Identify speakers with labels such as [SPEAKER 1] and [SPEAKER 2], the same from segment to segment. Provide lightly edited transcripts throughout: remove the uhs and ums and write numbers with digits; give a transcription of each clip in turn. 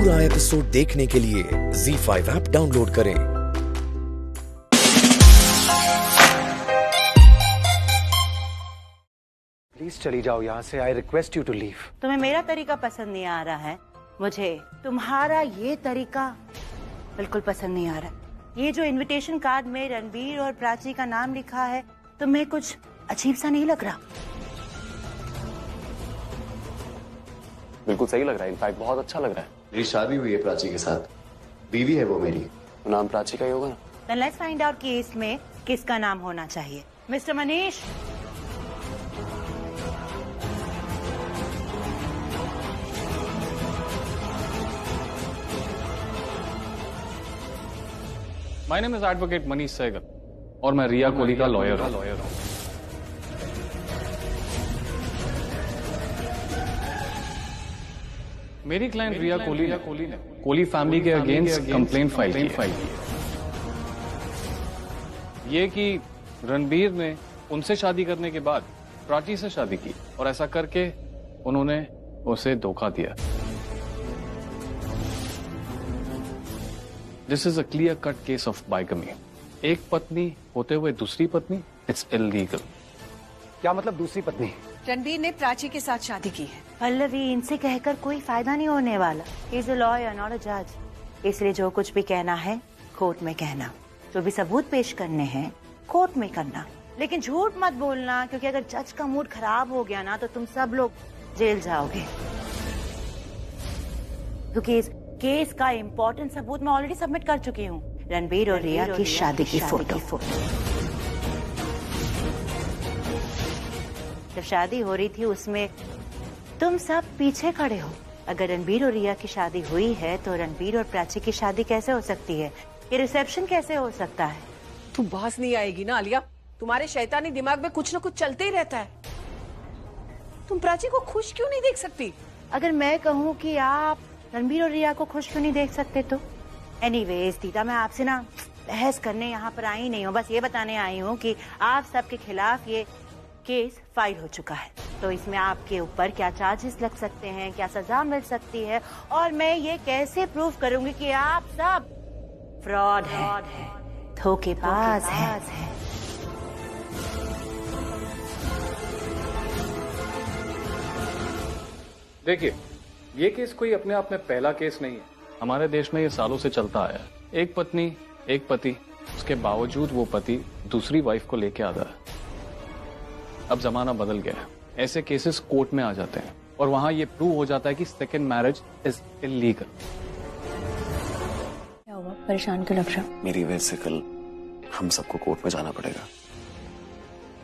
[SPEAKER 1] पूरा एपिसोड देखने के लिए ZEE5 ऐप डाउनलोड करें।
[SPEAKER 2] प्लीज चली जाओ यहाँ से। I request you to leave.
[SPEAKER 3] तुम्हें मेरा तरीका पसंद नहीं आ रहा है, मुझे तुम्हारा ये तरीका बिल्कुल पसंद नहीं आ रहा। ये जो इनविटेशन कार्ड में रणबीर और प्राची का नाम लिखा है, तुम्हें कुछ अजीब सा नहीं लग रहा?
[SPEAKER 4] बिल्कुल सही लग रहा है, इनफैक्ट बहुत अच्छा लग रहा है।
[SPEAKER 5] मेरी शादी हुई है प्राची के साथ, बीवी है वो मेरी।
[SPEAKER 4] तो नाम प्राची का ही होगा ना?
[SPEAKER 3] Then let's find out कि इसमें किसका नाम होना चाहिए। Mister Manish,
[SPEAKER 6] my name is advocate Manish Sahgal और मैं रिया कोहली का लॉयर हूं। मेरी क्लाइंट रिया कोहली ने कोहली फैमिली के अगेंस्ट कंप्लेंट फाइल की। ये कि रणबीर ने उनसे शादी करने के बाद प्राची से शादी की और ऐसा करके उन्होंने उसे धोखा दिया। This is a clear cut case of bigamy. एक पत्नी होते हुए दूसरी पत्नी, इट्स इलीगल।
[SPEAKER 2] क्या मतलब दूसरी पत्नी?
[SPEAKER 7] रणबीर ने प्राची के साथ शादी की है।
[SPEAKER 3] पल्लवी, इनसे कहकर कोई फायदा नहीं होने वाला। Is a lawyer not a जज, इसलिए जो कुछ भी कहना है कोर्ट में कहना, जो भी सबूत पेश करने हैं कोर्ट में करना, लेकिन झूठ मत बोलना, क्योंकि अगर जज का मूड खराब हो गया ना तो तुम सब लोग जेल जाओगे। क्योंकि इस केस का इम्पोर्टेंट सबूत मैं ऑलरेडी सबमिट कर चुकी हूँ, रणबीर और रिया की शादी की फोटो। जब शादी हो रही थी उसमें तुम सब पीछे खड़े हो। अगर रणबीर और रिया की शादी हुई है तो रणबीर और प्राची की शादी कैसे हो सकती है? ये रिसेप्शन कैसे हो सकता है?
[SPEAKER 7] तू बात नहीं आएगी ना आलिया, तुम्हारे शैतानी दिमाग में कुछ न कुछ चलते ही रहता है। तुम प्राची को खुश क्यों नहीं देख सकती?
[SPEAKER 3] अगर मैं कहूँ कि आप रणबीर और रिया को खुश क्यों नहीं देख सकते तो? एनीवेज दीदा, मैं आपसे ना बहस करने यहाँ पर आई नहीं हूँ, बस ये बताने आई हूँ कि आप सबके खिलाफ ये केस फाइल हो चुका है, तो इसमें आपके ऊपर क्या चार्जेस लग सकते हैं, क्या सजा मिल सकती है, और मैं ये कैसे प्रूव करूंगी कि आप सब फ्रॉड हैं, धोखेबाज हैं।
[SPEAKER 6] देखिए, ये केस कोई अपने आप में पहला केस नहीं है। हमारे देश में ये सालों से चलता आया है। एक पत्नी एक पति, उसके बावजूद वो पति दूसरी वाइफ को लेके आता है। अब जमाना बदल गया है, ऐसे केसेस कोर्ट में आ जाते हैं और वहां ये प्रूव हो जाता है कि सेकंड मैरिज इज इलीगल।
[SPEAKER 8] क्या हुआ, परेशान क्यों लग रहा?
[SPEAKER 4] मेरी वजह से कल हम सबको कोर्ट में जाना पड़ेगा,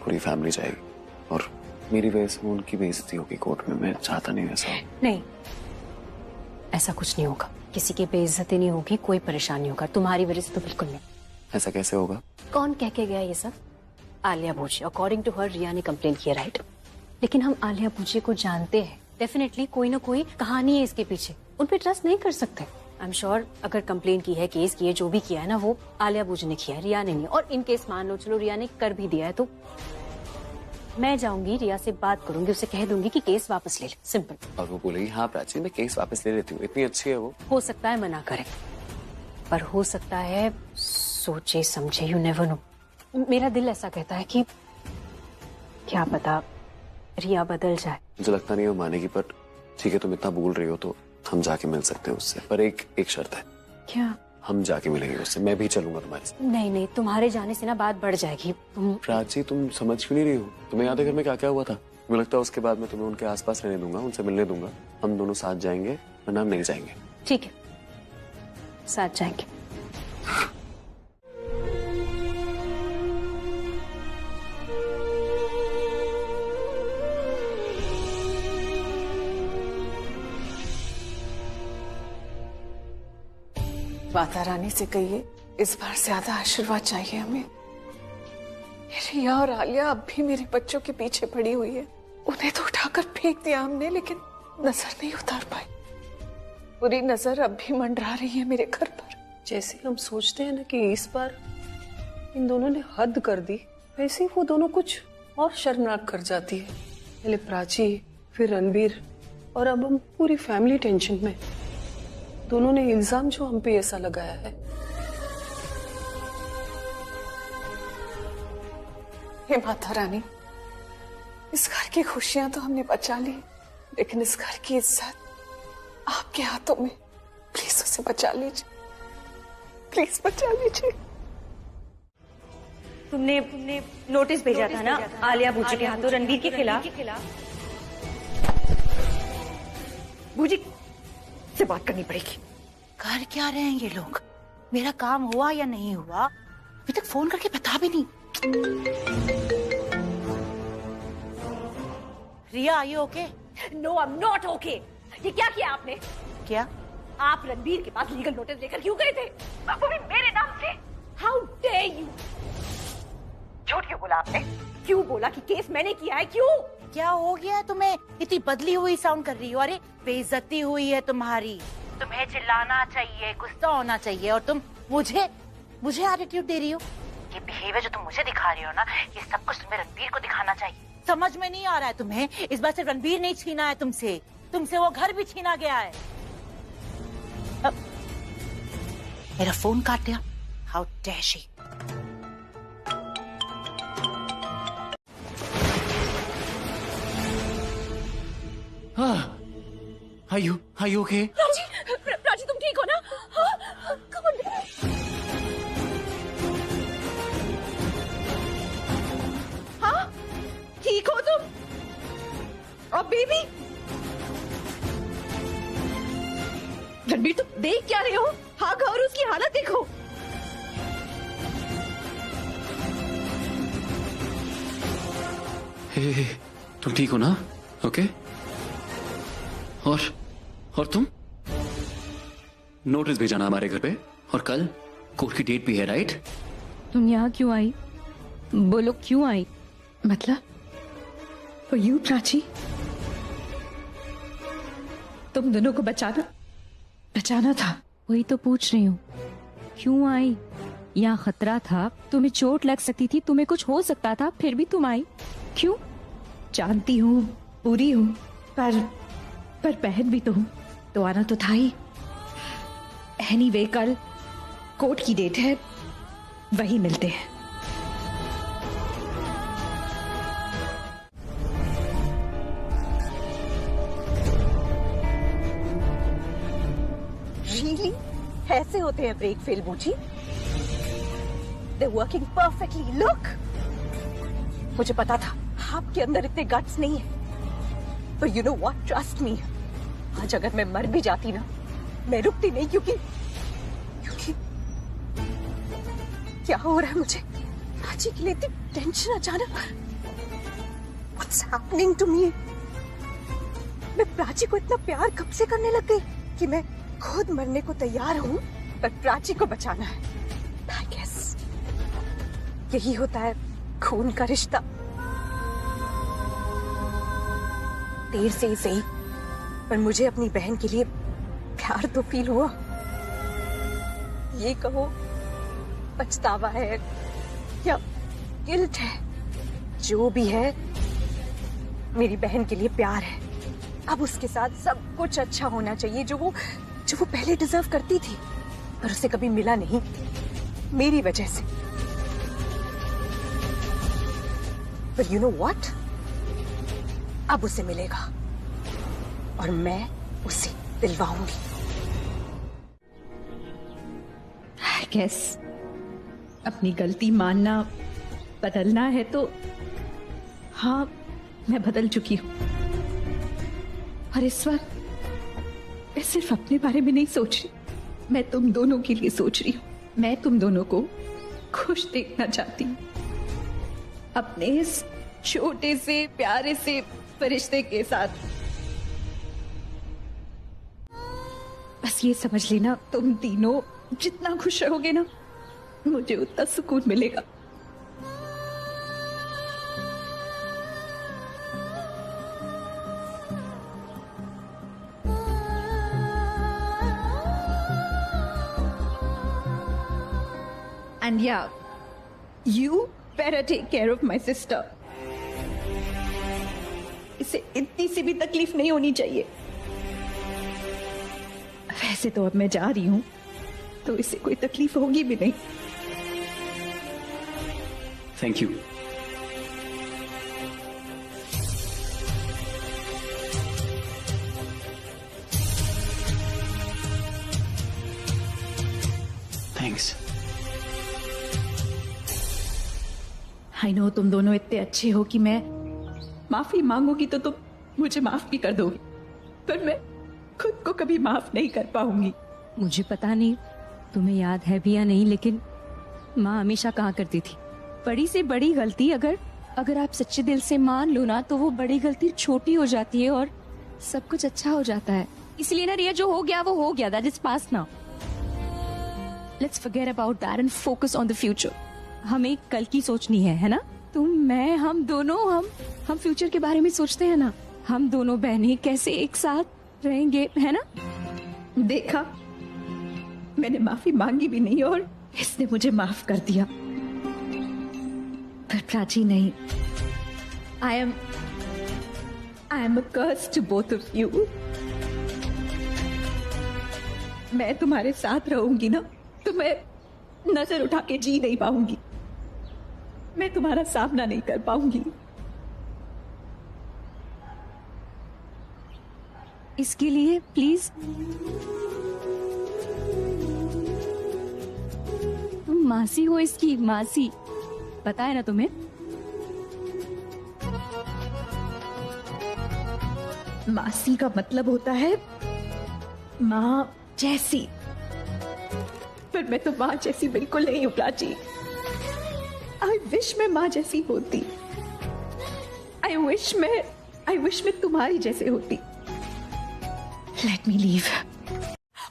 [SPEAKER 4] पूरी फैमिली जाएगी और मेरी वजह से उनकी बेइज्जती होगी कोर्ट में। मैं चाहता नहीं ऐसा हो।
[SPEAKER 8] नहीं, ऐसा कुछ नहीं होगा, किसी की बेइज्जती नहीं होगी, कोई परेशानी नहीं होगा तुम्हारी वजह से तो बिल्कुल नहीं।
[SPEAKER 4] ऐसा कैसे होगा?
[SPEAKER 8] कौन कह के गया ये सब? आलिया भूजी। अकॉर्डिंग टू हर रिया ने कंप्लेन किया, राइट? लेकिन हम आलिया भूजी को जानते हैं, डेफिनेटली कोई ना कोई कहानी है इसके पीछे, उन पे ट्रस्ट नहीं कर सकते। आई एम श्योर अगर कंप्लेन की है, केस की है, जो भी किया है ना, वो आलिया भूजी ने किया है, रिया ने नहीं। और इन केस मान लो चलो रिया ने कर भी दिया है तो मैं जाऊंगी, रिया से बात करूंगी, उसे कह दूंगी कि केस वापस ले ले, सिंपल।
[SPEAKER 4] और वो बोलेगी हाँ प्राची मैं केस वापस ले लेती हूँ, इतनी अच्छी है वो।
[SPEAKER 8] हो सकता है मना करे, पर हो सकता है सोचे समझे, यू नेवर नो। मेरा दिल ऐसा कहता है कि क्या पता रिया बदल जाए।
[SPEAKER 4] मुझे लगता नहीं वो मानेगी, पर ठीक है तुम इतना बोल रही हो तो हम जाके मिल सकते हैं उससे, पर एक शर्त है। क्या? हम जाके मिलेंगे उससे, मैं भी चलूंगा तुम्हारे साथ।
[SPEAKER 8] नहीं नहीं, तुम्हारे जाने से ना बात बढ़ जाएगी।
[SPEAKER 4] प्राची तुम समझ क्यों नहीं रही हो? तुम्हें याद है घर में क्या क्या हुआ था? मुझे लगता है उसके बाद मैं तुम्हें उनके आसपास रहने दूंगा, उनसे मिलने दूंगा, हम दोनों साथ जाएंगे, वरना हम नहीं जाएंगे।
[SPEAKER 8] ठीक है, साथ जाएंगे।
[SPEAKER 7] माता रानी से कहिए इस बार ज्यादा आशीर्वाद चाहिए हमें। रिया और आलिया अब भी मेरे बच्चों के पीछे पड़ी हुई है। उन्हें तो उठाकर फेंक दिया हमने, लेकिन नजर नहीं उतार पाई। बुरी नजर अब भी मंडरा रही है मेरे घर पर।
[SPEAKER 9] जैसे हम सोचते हैं ना कि इस बार इन दोनों ने हद कर दी, वैसे ही वो दोनों कुछ और शर्मनाक कर जाती है। पहले प्राची, फिर रणबीर, और अब हम पूरी फैमिली टेंशन में। दोनों ने इल्जाम जो हम पे ऐसा लगाया है। हे माता रानी, इस घर की खुशियां तो हमने बचा ली, लेकिन इस घर की इज्जत आपके हाथों में। प्लीज उसे बचा लीजिए, प्लीज बचा लीजिए।
[SPEAKER 8] तुमने नोटिस भेजा था ना आलिया भूजी के हाथों रणबीर के खिलाफ। भूजी से बात करनी पड़ेगी।
[SPEAKER 3] कर क्या रहे हैं ये लोग? मेरा काम हुआ या नहीं हुआ अभी तक फोन करके बता भी नहीं। Riya, are you okay?
[SPEAKER 8] No, I am not okay. ये क्या किया आपने?
[SPEAKER 3] क्या?
[SPEAKER 8] आप रणबीर के पास लीगल नोटिस लेकर क्यों गए थे? वो भी मेरे नाम से। How dare you! झूठ क्यों बोला आपने? क्यों बोला कि केस मैंने किया है? क्यों?
[SPEAKER 3] क्या हो गया तुम्हें? इतनी बदली हुई साउंड कर रही हो। अरे बेइज्जती हुई है तुम्हारी। तुम्हें चिल्लाना चाहिए, गुस्सा होना चाहिए, और तुम मुझे एटीट्यूड दे रही हो। ये बिहेवियर जो तुम मुझे दिखा रही हो ना, ये सब कुछ तुम्हें रणबीर को दिखाना चाहिए। समझ में नहीं आ रहा है तुम्हें? इस बार सिर्फ रणबीर नहीं छीना है तुमसे वो घर भी छीना गया है। मेरा फोन काट दिया। How dare she!
[SPEAKER 4] Are you okay?
[SPEAKER 8] Prachi तुम ठीक हो ना? Come on, baby. हाँ, ठीक हो तुम? और बेबी? रणबीर, तुम देख क्या रहे हो? हाँ, और उसकी हालत देखो।
[SPEAKER 4] हे, तुम ठीक हो ना? ओके? और तुम? नोटिस भेजा ना हमारे घर पे, और कल कोर्ट की डेट भी है, राइट?
[SPEAKER 10] तुम यहाँ क्यों आई? बोलो क्यों आई? मतलब for you, प्राची? तुम दोनों को बचाना था। वही तो पूछ रही हूँ, क्यों आई? यहाँ खतरा था, तुम्हें चोट लग सकती थी, तुम्हें कुछ हो सकता था, फिर भी तुम आई क्यों? जानती हूँ पूरी हूँ, पर बहन भी तो हूँ, तो आना तो था ही। एनीवे, कल कोर्ट की डेट है, वही मिलते हैं।
[SPEAKER 8] Really? ऐसे होते हैं ब्रेक फेल बूची? They're working perfectly. Look! मुझे पता था आपके अंदर इतने गट्स नहीं है, but you know what? Trust me. आज अगर मैं मर भी जाती ना, मैं रुकती नहीं, क्योंकि क्या हो रहा है मुझे? प्राची के लिए इतनी टेंशन अचानक। What's happening to me? मैं प्राची को इतना प्यार कब से करने लग गई कि मैं खुद मरने को तैयार हूँ, पर प्राची को बचाना है। I guess यही होता है खून का रिश्ता। देर से ही सही, पर मुझे अपनी बहन के लिए प्यार तो फील हुआ। ये कहो पछतावा है या गिल्ट है, जो भी है, मेरी बहन के लिए प्यार है। अब उसके साथ सब कुछ अच्छा होना चाहिए, जो वो पहले डिजर्व करती थी, पर उसे कभी मिला नहीं, मेरी वजह से। But you know what? अब उसे मिलेगा, और मैं उसे दिलवाऊंगी।
[SPEAKER 10] I guess अपनी गलती मानना, बदलना है तो हाँ, मैं बदल चुकी हूँ। और इस वक्त मैं सिर्फ अपने बारे में नहीं सोच रही, मैं तुम दोनों के लिए सोच रही हूँ। मैं तुम दोनों को खुश देखना चाहती हूँ, अपने इस छोटे से प्यारे से फरिश्ते के साथ। बस ये समझ लेना, तुम तीनों जितना खुश रहोगे ना, मुझे उतना सुकून मिलेगा। And yeah, you better take care of my sister. इसे इतनी सी भी तकलीफ नहीं होनी चाहिए। वैसे तो अब मैं जा रही हूँ, तो इससे कोई तकलीफ होगी भी नहीं।
[SPEAKER 11] Thank you. Thanks.
[SPEAKER 10] I know तुम दोनों इतने अच्छे हो कि मैं माफी मांगूंगी तो तुम मुझे माफ भी कर दोगी, पर मैं खुद को कभी माफ नहीं कर पाऊंगी।
[SPEAKER 8] मुझे पता नहीं तुम्हें याद है भी या नहीं, लेकिन माँ हमेशा कहा करती थी, बड़ी से बड़ी गलती अगर आप सच्चे दिल से मान लो ना, तो वो बड़ी गलती छोटी हो जाती है और सब कुछ अच्छा हो जाता है। इसलिए ना रिया, जो हो गया वो हो गया, that is past now. Let's forget about that and focus on the future. हमें कल की सोचनी है ना? तुम, मैं, हम दोनों, हम फ्यूचर के बारे में सोचते हैं ना। हम दोनों बहनें कैसे एक साथ रहेंगे, है ना?
[SPEAKER 10] देखा, मैंने माफी मांगी भी नहीं और इसने मुझे माफ कर दिया। पर प्राची नहीं, I am a curse to both of you. मैं तुम्हारे साथ रहूंगी ना, तो मैं नजर उठा के जी नहीं पाऊंगी, मैं तुम्हारा सामना नहीं कर पाऊंगी।
[SPEAKER 8] इसके लिए प्लीज तुम मासी हो, इसकी मासी, पता है ना तुम्हें?
[SPEAKER 10] मासी का मतलब होता है माँ जैसी, पर मैं तो माँ जैसी बिल्कुल नहीं हूँ प्राची। आई विश मैं माँ जैसी होती। आई विश मैं तुम्हारी जैसे होती। Let me leave.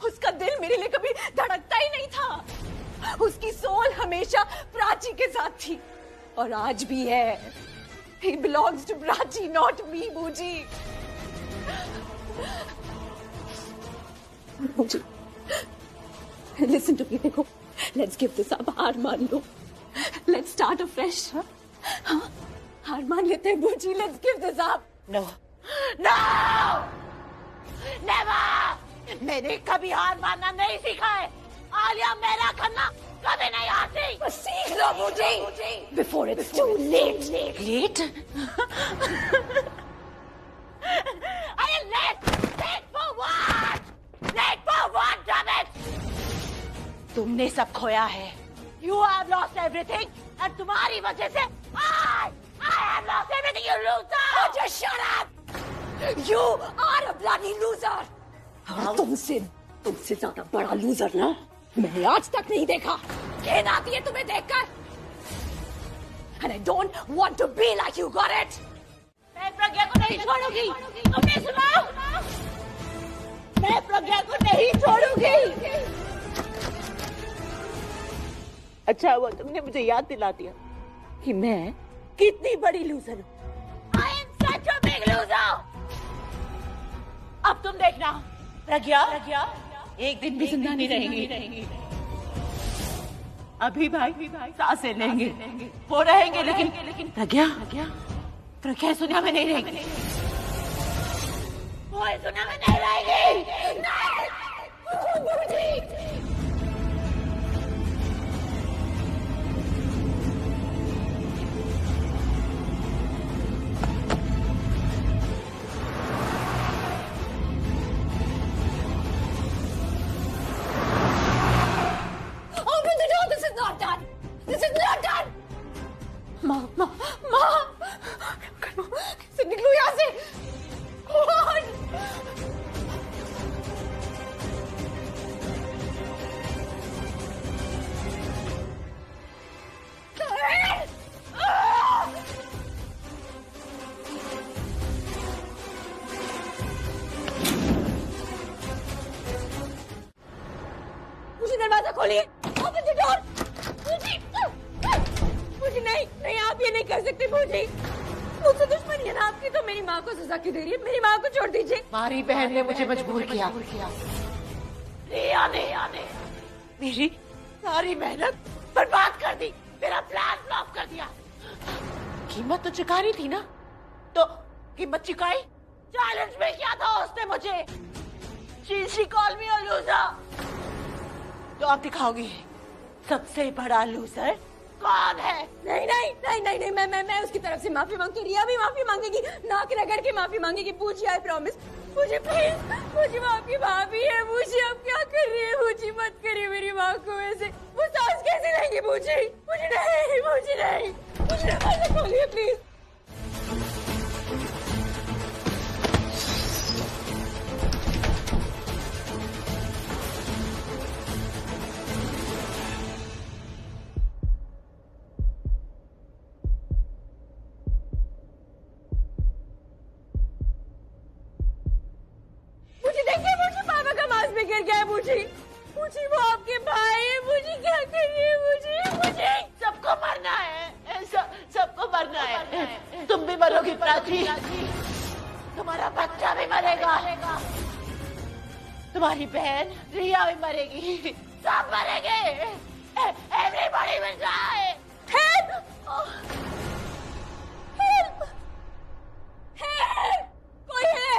[SPEAKER 9] उसका दिल मेरे लिए कभी धड़कता ही नहीं था। उसकी सोल हमेशा प्राची के साथ थी और आज भी है। He belongs to Prachi, not me, बूजी। बूजी, listen to me, देखो, let's give this up, हार मान लो, let's start afresh, हाँ? हार मान लेते हैं बूजी, let's give this up। No, no, never। मैंने कभी हार मानना नहीं सीखा है। आलिया मेरा करना कभी नहीं आती। बस सीख लो बूजी, before it's too late। Late? अरे late for what? Late for what, damn it? तुमने सब खोया है। You have lost everything, and तुम्हारी वजह से I have lost everything, you loser! Oh, just shut up! You are a bloody loser! और तुमसे ज्यादा बड़ा लूजर ना मैंने आज तक नहीं देखा। घिन आती है तुम्हें देखकर। And I don't want to be like you, got it? मैं प्रज्ञा को नहीं छोड़ूंगी। तुमने सुना? मैं प्रज्ञा को नहीं छोड़ूंगी। अच्छा हुआ तुमने मुझे याद दिला दिया कि मैं कितनी बड़ी लूजर हूँ। I am such a big loser। अब तुम देखना प्रज्ञा एक दिन भी जिंदा नहीं रहेंगी। अभी भाई सांसें लेंगे, वो रहेंगे, लेकिन प्रज्ञा सुना में नहीं रहेगी। वो सुना में नहीं रहेगी। This is not done. माँ, कैसे निकलूं यहाँ से? मुझे दरवाजा खोलिए। Open the door. मुझे नहीं आप ये नहीं कर सकते मुझे। मुझसे दुश्मनी है ना आपकी, तो मेरी माँ को सजा क्यों दे रही है? मेरी माँ को छोड़ दीजिए। हमारी बहन ने मुझे मजबूर किया। रिया ने मेरी सारी मेहनत बर्बाद कर दी, मेरा प्लान फ्लॉप कर दिया। कीमत तो चुकानी थी ना, तो कीमत चुकाई। चैलेंज में किया था उसने मुझे,
[SPEAKER 3] She called me a loser. तो आप दिखाओगी सबसे बड़ा लूजर कौन है?
[SPEAKER 12] नहीं नहीं नहीं नहीं नहीं मैं उसकी तरफ से माफी मांगती हूँ। रिया भी माफी मांगेगी, नाक रगड़ के माफी मांगेगी। पूछी आई प्रॉमिस। मुझे प्लीज, मुझे आपकी भाभी है। मुझे आप क्या कर रही है? मुझे मत करिए मेरी माँ को ऐसे। वो सांस कैसे लेंगी? मुझे नहीं दरवाजा खोलिए प्लीज। गिर गया। मुझे वो आपके भाई है। मुझे क्या करिए? मुझे
[SPEAKER 3] सबको मरना है, सबको मरना है। तुम भी मरोगी प्राची, तुम्हारा बच्चा भी मरेगा, तुम्हारी बहन रिया भी मरेगी, सब मरेंगे। Everybody will die. Help! Help! Help! कोई है?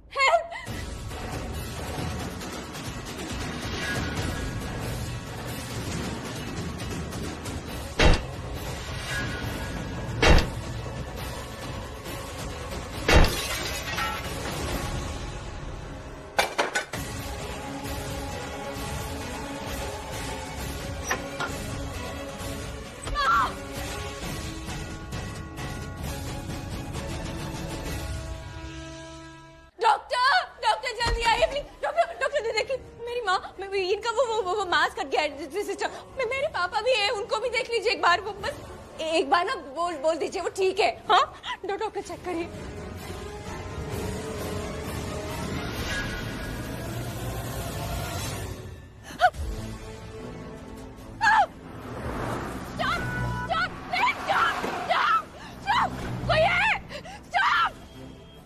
[SPEAKER 3] हेल्प! इनका वो मास्क कट गया है सिस्टर। मेरे पापा भी है, उनको भी देख लीजिए एक बार। वो बस एक बार ना बोल दीजिए वो ठीक है। हाँ डॉक्टर चेक करिए। कोई है?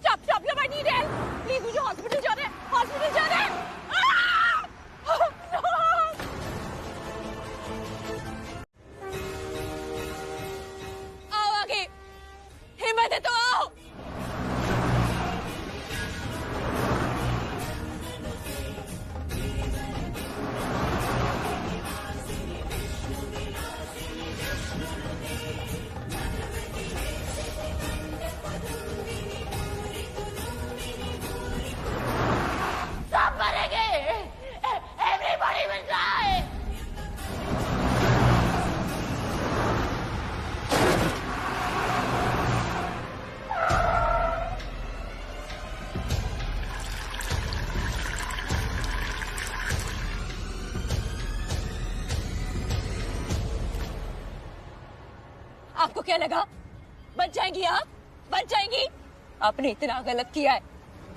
[SPEAKER 3] Stop I need help please. मुझे हॉस्पिटल जाना है। हिम्मत है तो आओ। सब मरेंगे। Everybody will die.
[SPEAKER 12] आपको क्या लगा बच जाएंगी? आप बच जाएंगी? आपने इतना गलत किया है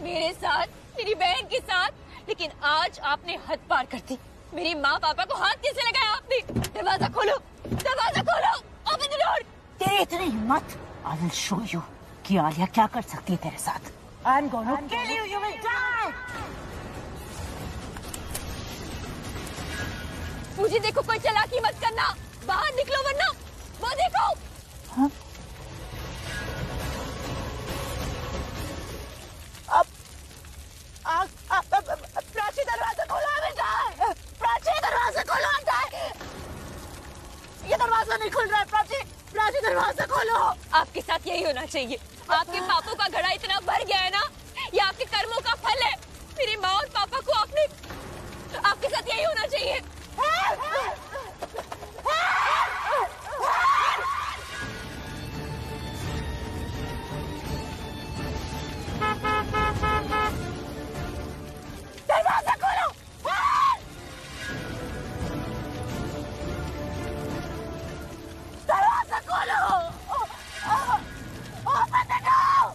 [SPEAKER 12] मेरे साथ, मेरी बहन के साथ, लेकिन आज आपने हद पार कर दी। मेरी माँ पापा को हाथ कैसे लगाया आपने? दरवाजा खोलो, ओपन द डोर।
[SPEAKER 3] तेरी इतनी हिम्मत, आई विल शो यू कि आलिया क्या कर सकती है तेरे साथ। I am gonna kill you, you will die.
[SPEAKER 12] मुझे देखो, कोई चालाकी मत करना, बाहर निकलो वरना वो देखो। हाँ?
[SPEAKER 3] प्राची दरवाजा खोलो, प्राची दरवाजा खोलो। ये दरवाजा नहीं खुल रहा है। प्राची दरवाजा खोलो।
[SPEAKER 12] आपके साथ यही होना चाहिए। आपके पापों का घड़ा इतना भर गया है ना, ये आपके कर्मों का फल है। मेरी माँ और पापा को आपके साथ यही होना चाहिए।
[SPEAKER 3] दरवाजा खोलो। दरवाजा खोलो। Open the door.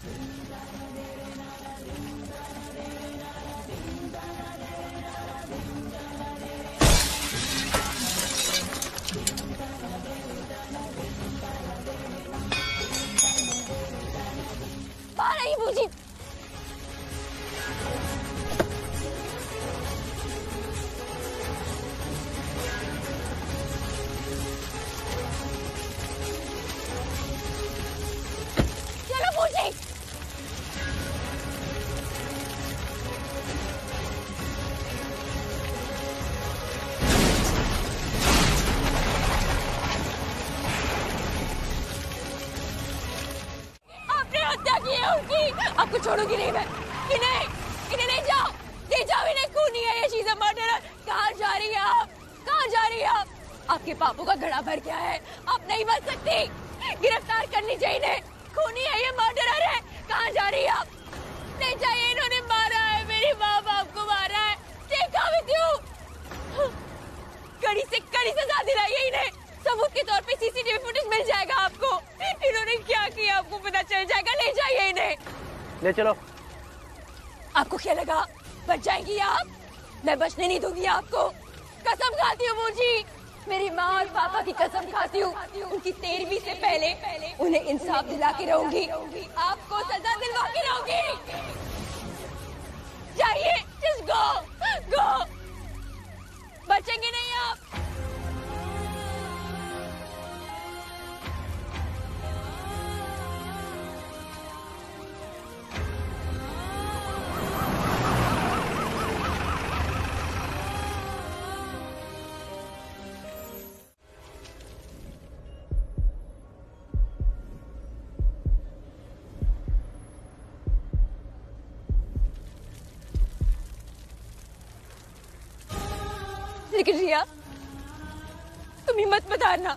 [SPEAKER 12] छोड़ूंगी नहीं मैं। इन्हें ले जाओ, ले जाओ इन्हें। खूनी है ये, शी इज अ मर्डरर। कहाँ जा रही है आप, कहाँ जा रही है आप? आपके पापों का घड़ा भर गया है, आप नहीं बच सकती। गिरफ्तार कर लीजिए इन्हें, खूनी है ये, मर्डरर है। कहाँ जा रही है आप? नहीं चाहिए, इन्होंने मारा है, मेरी माँ बाप को मारा है। देखा भी हूँ, कड़ी से कड़ी सजा दिलाइए इन्हें। सबूत के तौर पे सीसीटीवी फुटेज मिल जाएगा आपको। इन्होंने क्या किया आपको पता चल जाएगा। ले जाइए इन्हें,
[SPEAKER 2] ले चलो।
[SPEAKER 12] आपको क्या लगा बच जाएंगी आप? मैं बचने नहीं दूंगी आपको। कसम खाती हूँ बूजी, मेरी माँ और पापा की कसम खाती हूँ। उनकी 13वीं से पहले उन्हें इंसाफ दिला के रहूंगी, आपको सजा दिलवा के रहूंगी। जाइए, जस्ट गो, बचेंगे नहीं आप। लेकिन रिया, तुम हिम्मत मत हारना।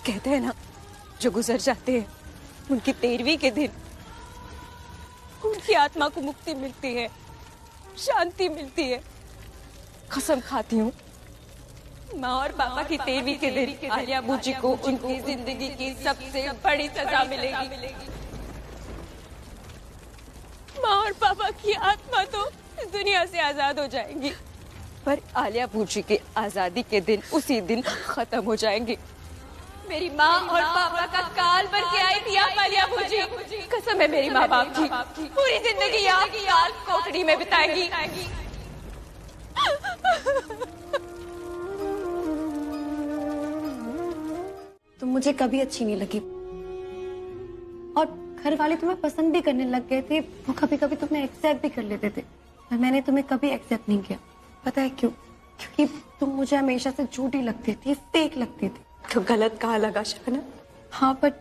[SPEAKER 12] कहते हैं ना, जो गुजर जाते हैं उनकी 13वीं के दिन उनकी आत्मा को मुक्ति मिलती है, शांति मिलती है। कसम खाती हूँ, माँ और पापा की 13वीं के दिन आलिया बूजी को उनकी जिंदगी की सबसे बड़ी सजा मिलेगी। माँ और पापा की आत्मा तो इस दुनिया से आजाद हो जाएंगी, पर आलिया बूजी की आजादी के दिन उसी दिन खत्म हो जाएंगे। मेरी माँ और पापा का काल बन के आई थी आप आलिया बूजी। कसम है मेरी माँ बाप की, पूरी जिंदगी आप काल कोठड़ी में बिताएंगी।
[SPEAKER 13] तुम मुझे कभी अच्छी नहीं लगी और घर वाले तुम्हें पसंद भी करने लग गए थे। वो कभी कभी तुम्हें एक्सेप्ट भी कर लेते थे, पर मैंने तुम्हें कभी एक्सेप्ट नहीं किया। पता है क्यों? क्योंकि तुम मुझे हमेशा से झूठी लगती थी, फेक लगती थी।
[SPEAKER 7] तो गलत कहाँ लगा शबनम?
[SPEAKER 13] हाँ, पर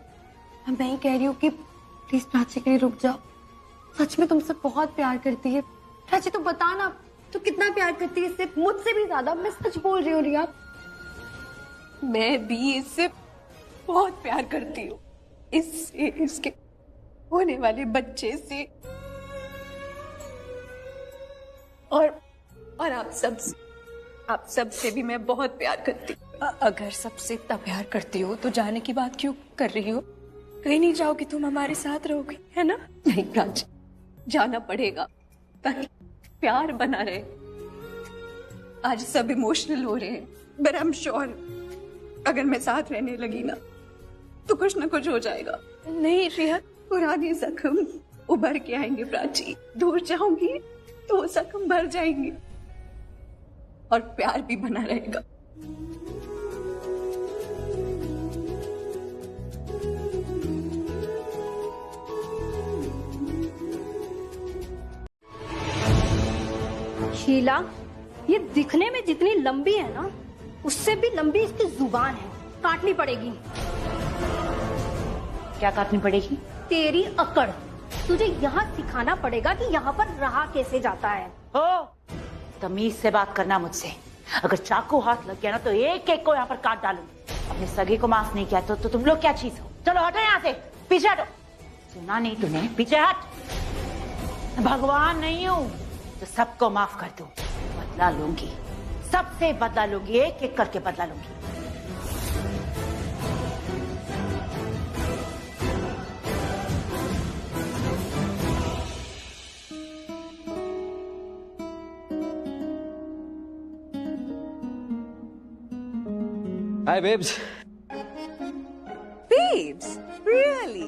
[SPEAKER 13] मैं ही कह रही हूँ कि प्लीज प्राची के लिए रुक जाओ। सच में तुमसे बहुत प्यार करती है। प्राची तो बता ना, तू कितना प्यार करती है इससे, मुझसे भी ज्यादा। मैं सच बोल रही हूँ रिया।
[SPEAKER 7] मैं भी इससे बहुत प्यार करती हूँ, इससे, इसके होने वाले बच्चे से, और आप सबसे भी मैं बहुत प्यार करती हूँ। अगर सबसे इतना प्यार करती हो तो जाने की बात क्यों कर रही हो? कहीं नहीं जाओगी, तुम हमारे साथ रहोगी, है ना? नहीं प्राची, जाना पड़ेगा ताकि प्यार बना रहे। आज सब इमोशनल हो रहे हैं, बट आई एम श्योर अगर मैं साथ रहने लगी ना तो कुछ ना कुछ हो जाएगा। नहीं रिया, पुराने जख्म उभर के आएंगे प्राची। दूर जाऊंगी तो वो जख्म भर जाएंगे और प्यार भी बना रहेगा।
[SPEAKER 14] शीला, ये दिखने में जितनी लंबी है ना, उससे भी लंबी इसकी जुबान है। काटनी पड़ेगी।
[SPEAKER 3] क्या काटनी पड़ेगी?
[SPEAKER 14] तेरी अकड़। तुझे यहाँ सिखाना पड़ेगा कि यहाँ पर रहा कैसे जाता है।
[SPEAKER 3] हो, तमीज से बात करना मुझसे। अगर चाकू हाथ लग गया ना तो एक एक को यहाँ पर काट डालूंगी। अपने सगे को माफ नहीं किया तो तुम लोग क्या चीज हो? चलो हटो यहाँ से, पीछे हटो। सुना नहीं तूने? पीछे हट। भगवान नहीं हूँ तो सबको माफ कर दूं। बदला लूंगी, सबसे बदला लूंगी, एक एक करके बदला लूंगी।
[SPEAKER 15] हाय बेब्स।
[SPEAKER 16] बेब्स? रियली?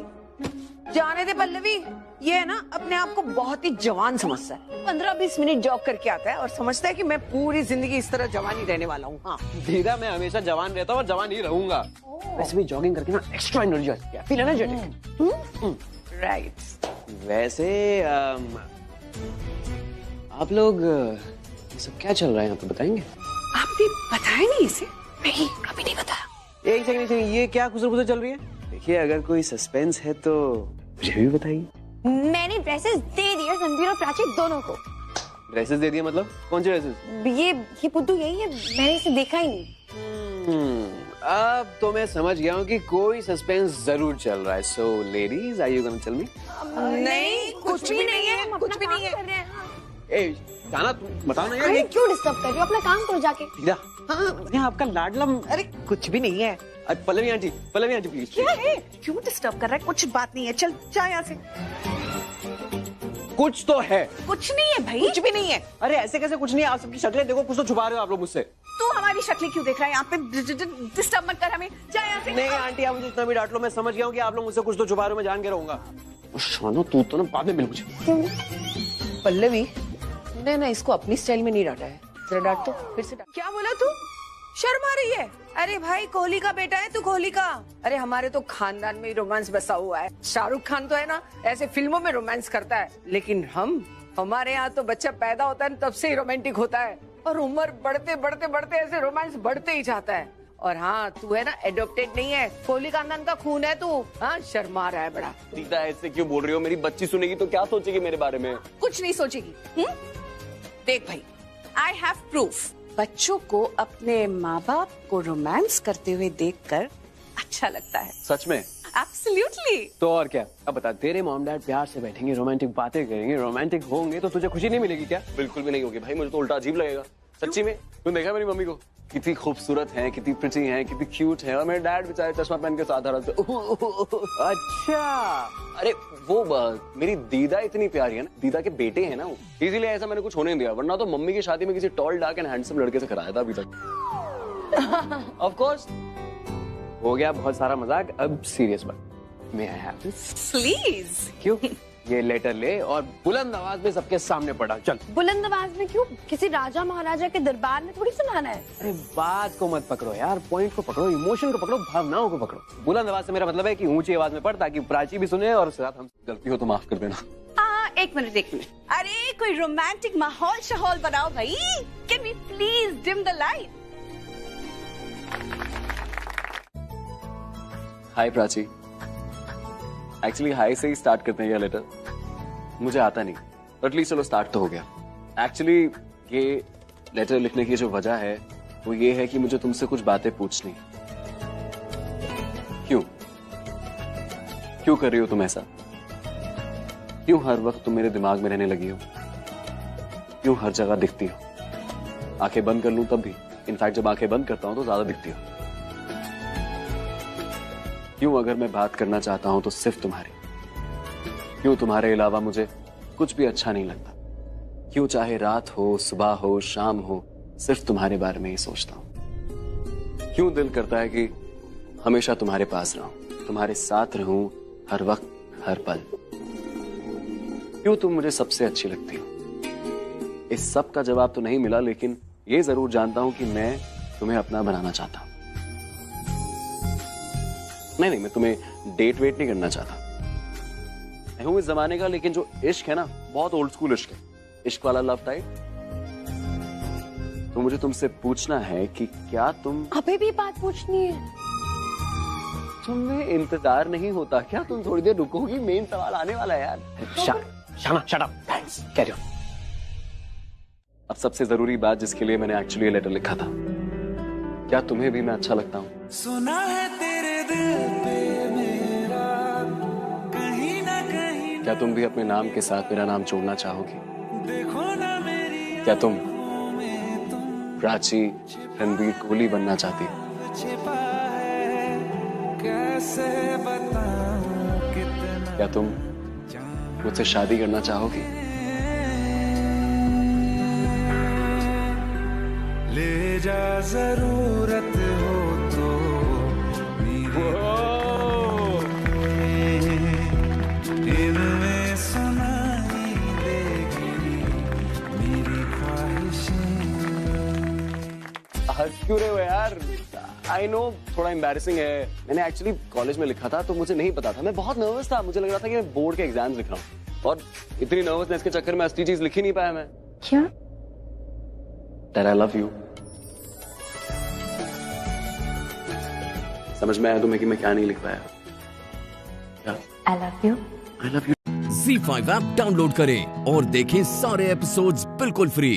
[SPEAKER 16] जाने दे पल्लवी, ये है ना अपने आप को बहुत ही जवान समझता है। 15-20 मिनट जॉग करके आता है और समझता है कि मैं पूरी जिंदगी इस तरह जवान ही रहने वाला हूँ। हाँ
[SPEAKER 15] दीदा, मैं हमेशा जवान रहता हूँ और जवान ही रहूंगा। वैसे भी जॉगिंग करके ना एक्स्ट्रा एनर्जी आती है, फील एनर्जेटिक।
[SPEAKER 16] राइट।
[SPEAKER 4] वैसे आप लोग ये सब क्या चल रहा है यहाँ पे बताएंगे?
[SPEAKER 16] आपने बताया नहीं इसे? नहीं, कभी नहीं बताया।
[SPEAKER 4] एक सेकंड, ये क्या खुसर-फुसर चल रही है? देखिए, अगर कोई सस्पेंस है तो मुझे भी बताइए।
[SPEAKER 13] मैंने ड्रेसेस दे दिए रणबीर और प्राची दोनों को।
[SPEAKER 15] ड्रेसेस दे दिए मतलब? कौन सी ड्रेसेस?
[SPEAKER 13] ये बुद्धू यही है, मैंने इसे देखा ही नहीं।
[SPEAKER 15] अब तो मैं समझ गया हूँ कि कोई सस्पेंस जरूर चल रहा है। So ladies, are you gonna tell me?
[SPEAKER 16] नहीं, कुछ भी नहीं है, कुछ भी नहीं है।
[SPEAKER 15] ए जाना, बताओ ना यार।
[SPEAKER 13] अरे क्यों डिस्टर्ब कर रही हो? अपना काम करो जाके।
[SPEAKER 15] हाँ, आपका लाडला। अरे कुछ भी नहीं है। Pallavi aunty please.
[SPEAKER 16] क्या है? क्यों डिस्टर्ब कर रहा है? कुछ बात नहीं है, चल जा यहाँ से।
[SPEAKER 15] कुछ तो है।
[SPEAKER 16] कुछ नहीं है भाई, कुछ भी नहीं है।
[SPEAKER 15] अरे ऐसे कैसे कुछ नहीं है? आप सबकी शक्लें देखो, कुछ तो छुपा रहे हो आप लोग मुझसे।
[SPEAKER 16] तू हमारी शक्लें क्यों देख रहा है? यहाँ पे डिस्टर्ब मत कर हमें, जा यहाँ से।
[SPEAKER 15] नहीं आंटी, आप मुझे इतना भी डांट लो, मैं समझ गया हूँ कि आप लोग मुझसे कुछ तो छुपा रहे हो, मैं जान के रहूंगा। शानो तू तो ना बाद में मिल मुझे।
[SPEAKER 16] पल्लवी, तूने ना इसको अपनी स्टाइल में नहीं डांटा है, जरा डांट तो फिर से डांट। क्या बोला तू? शर्म आ रही है? अरे भाई, कोहली का बेटा है तू, कोहली का। अरे हमारे तो खानदान में ही रोमांस बसा हुआ है। शाहरुख खान तो है ना, ऐसे फिल्मों में रोमांस करता है, लेकिन हमारे यहाँ तो बच्चा पैदा होता है तब से ही रोमांटिक होता है, और उम्र बढ़ते बढ़ते बढ़ते ऐसे रोमांस बढ़ते ही जाता है। और हाँ, तू है ना एडॉप्टेड नहीं है, कोहली खानदान का खून है तू। हाँ, शर्मा रहा है बड़ा।
[SPEAKER 15] दीदा ऐसे क्यों बोल रही हो? मेरी बच्ची सुनेगी तो क्या सोचेगी मेरे बारे में?
[SPEAKER 16] कुछ नहीं सोचेगी। देख भाई, आई हैव प्रूफ। बच्चों को अपने माँ बाप को रोमांस करते हुए देखकर अच्छा लगता है।
[SPEAKER 15] सच में?
[SPEAKER 16] एब्सोल्युटली।
[SPEAKER 15] तो और क्या? अब बता, तेरे मॉम डैड प्यार से बैठेंगे, रोमांटिक बातें करेंगे, रोमांटिक होंगे, तो तुझे खुशी नहीं मिलेगी क्या? बिल्कुल भी नहीं होगी भाई, मुझे तो उल्टा अजीब लगेगा। सच्ची में। तूने देखा मेरी मम्मी को? कितनी खूबसूरत है, कितनी प्रिटी है, कितनी क्यूट है, और मेरे डैड बेचारे चश्मा पहन के साथ अच्छा। अरे वो मेरी दीदा इतनी प्यारी है ना, दीदा के बेटे हैं ना वो, इसीलिए ऐसा मैंने कुछ होने दिया, वरना तो मम्मी की शादी में किसी टॉल डार्क एंड हैंडसम लड़के से कराया था अभी तक। ऑफ कोर्स हो गया बहुत सारा मजाक, अब सीरियस बात। मे आई हैव दिस प्लीज? क्यों? ये लेटर ले और बुलंद आवाज में सबके सामने पढ़ा। चल।
[SPEAKER 13] बुलंद आवाज में क्यों? किसी राजा महाराजा के दरबार में थोड़ी सुनाना है।
[SPEAKER 15] अरे बात को मत पकड़ो यार, पॉइंट को पकड़ो, इमोशन को पकड़ो, भावनाओं को पकड़ो। बुलंद आवाज से मेरा मतलब है कि ऊंची आवाज में पढ़, ताकि प्राची भी सुने और साथ हम गलती हो तो माफ कर देना।
[SPEAKER 16] एक मिनट। अरे कोई रोमांटिक माहौल शहौल बनाओ भाई। Can we please dim the light?
[SPEAKER 15] Hi Prachi. Actually hi से ही स्टार्ट करते हैं ये लेटर। मुझे आता नहीं, पर एटलीस्ट चलो स्टार्ट तो हो गया। एक्चुअली ये लेटर लिखने की जो वजह है वो ये है कि मुझे तुमसे कुछ बातें पूछनी। क्यों कर रही हो तुम ऐसा? क्यों हर वक्त तुम मेरे दिमाग में रहने लगी हो? क्यों हर जगह दिखती हो? आंखें बंद कर लूं तब भी, इनफैक्ट जब आंखें बंद करता हूं तो ज्यादा दिखती हो। क्यों अगर मैं बात करना चाहता हूं तो सिर्फ तुम्हारी? क्यों तुम्हारे अलावा मुझे कुछ भी अच्छा नहीं लगता? क्यों चाहे रात हो, सुबह हो, शाम हो, सिर्फ तुम्हारे बारे में ही सोचता हूं? क्यों दिल करता है कि हमेशा तुम्हारे पास रहूं, तुम्हारे साथ रहूं, हर वक्त, हर पल? क्यों तुम मुझे सबसे अच्छी लगती हो? इस सब का जवाब तो नहीं मिला, लेकिन ये जरूर जानता हूं कि मैं तुम्हें अपना बनाना चाहता हूं। नहीं, मैं तुम्हें डेट वेट नहीं करना चाहता। मैं हूं इस जमाने का, लेकिन जो इश्क है ना, बहुत ओल्ड स्कूल इश्क है, इश्क वाला लव टाइप। तो मुझे तुमसे पूछना है कि क्या तुम
[SPEAKER 13] अभी भी बात पूछनी है?
[SPEAKER 15] तुम्हें इंतजार नहीं होता क्या? तुम थोड़ी देर रुकोगी, मेन सवाल आने वाला है यार। शाना, shut up, thanks, carry on. अब सबसे जरूरी बात जिसके लिए मैंने एक्चुअली ये लेटर लिखा था, क्या तुम्हें भी मैं अच्छा लगता हूँ? सुना है तेरे दिल पे मेरा कहीं ना कहीं। क्या तुम भी अपने नाम के साथ मेरा नाम जोड़ना चाहोगी? देखो ना मेरी, क्या तुम प्राची रणबीर कोहली बनना चाहती हो? कैसे बताऊं कितना? क्या तुम मुझसे शादी करना चाहोगी? ले जा जरूरत हो तो इनमें सुनाई देगी मेरी ख्वाहिशें। हंस क्यों रहे हो यार? आई नो थोड़ा एम्बैरेसिंग है। मैंने एक्चुअली कॉलेज में लिखा था तो मुझे नहीं पता था, मैं बहुत नर्वस था। मुझे लग रहा था कि मैं बोर्ड के एग्जाम्स लिख रहा हूँ, और इतनी नर्वसनेस के चक्कर में असली चीज लिख ही नहीं पाया मैं।
[SPEAKER 13] क्या?
[SPEAKER 15] That I love you। समझ में आया तुम्हें कि मैं क्या नहीं लिख पाया?
[SPEAKER 13] I love you।
[SPEAKER 15] I love you।
[SPEAKER 1] ZEE5 app download करें और देखें सारे एपिसोड्स बिल्कुल फ्री।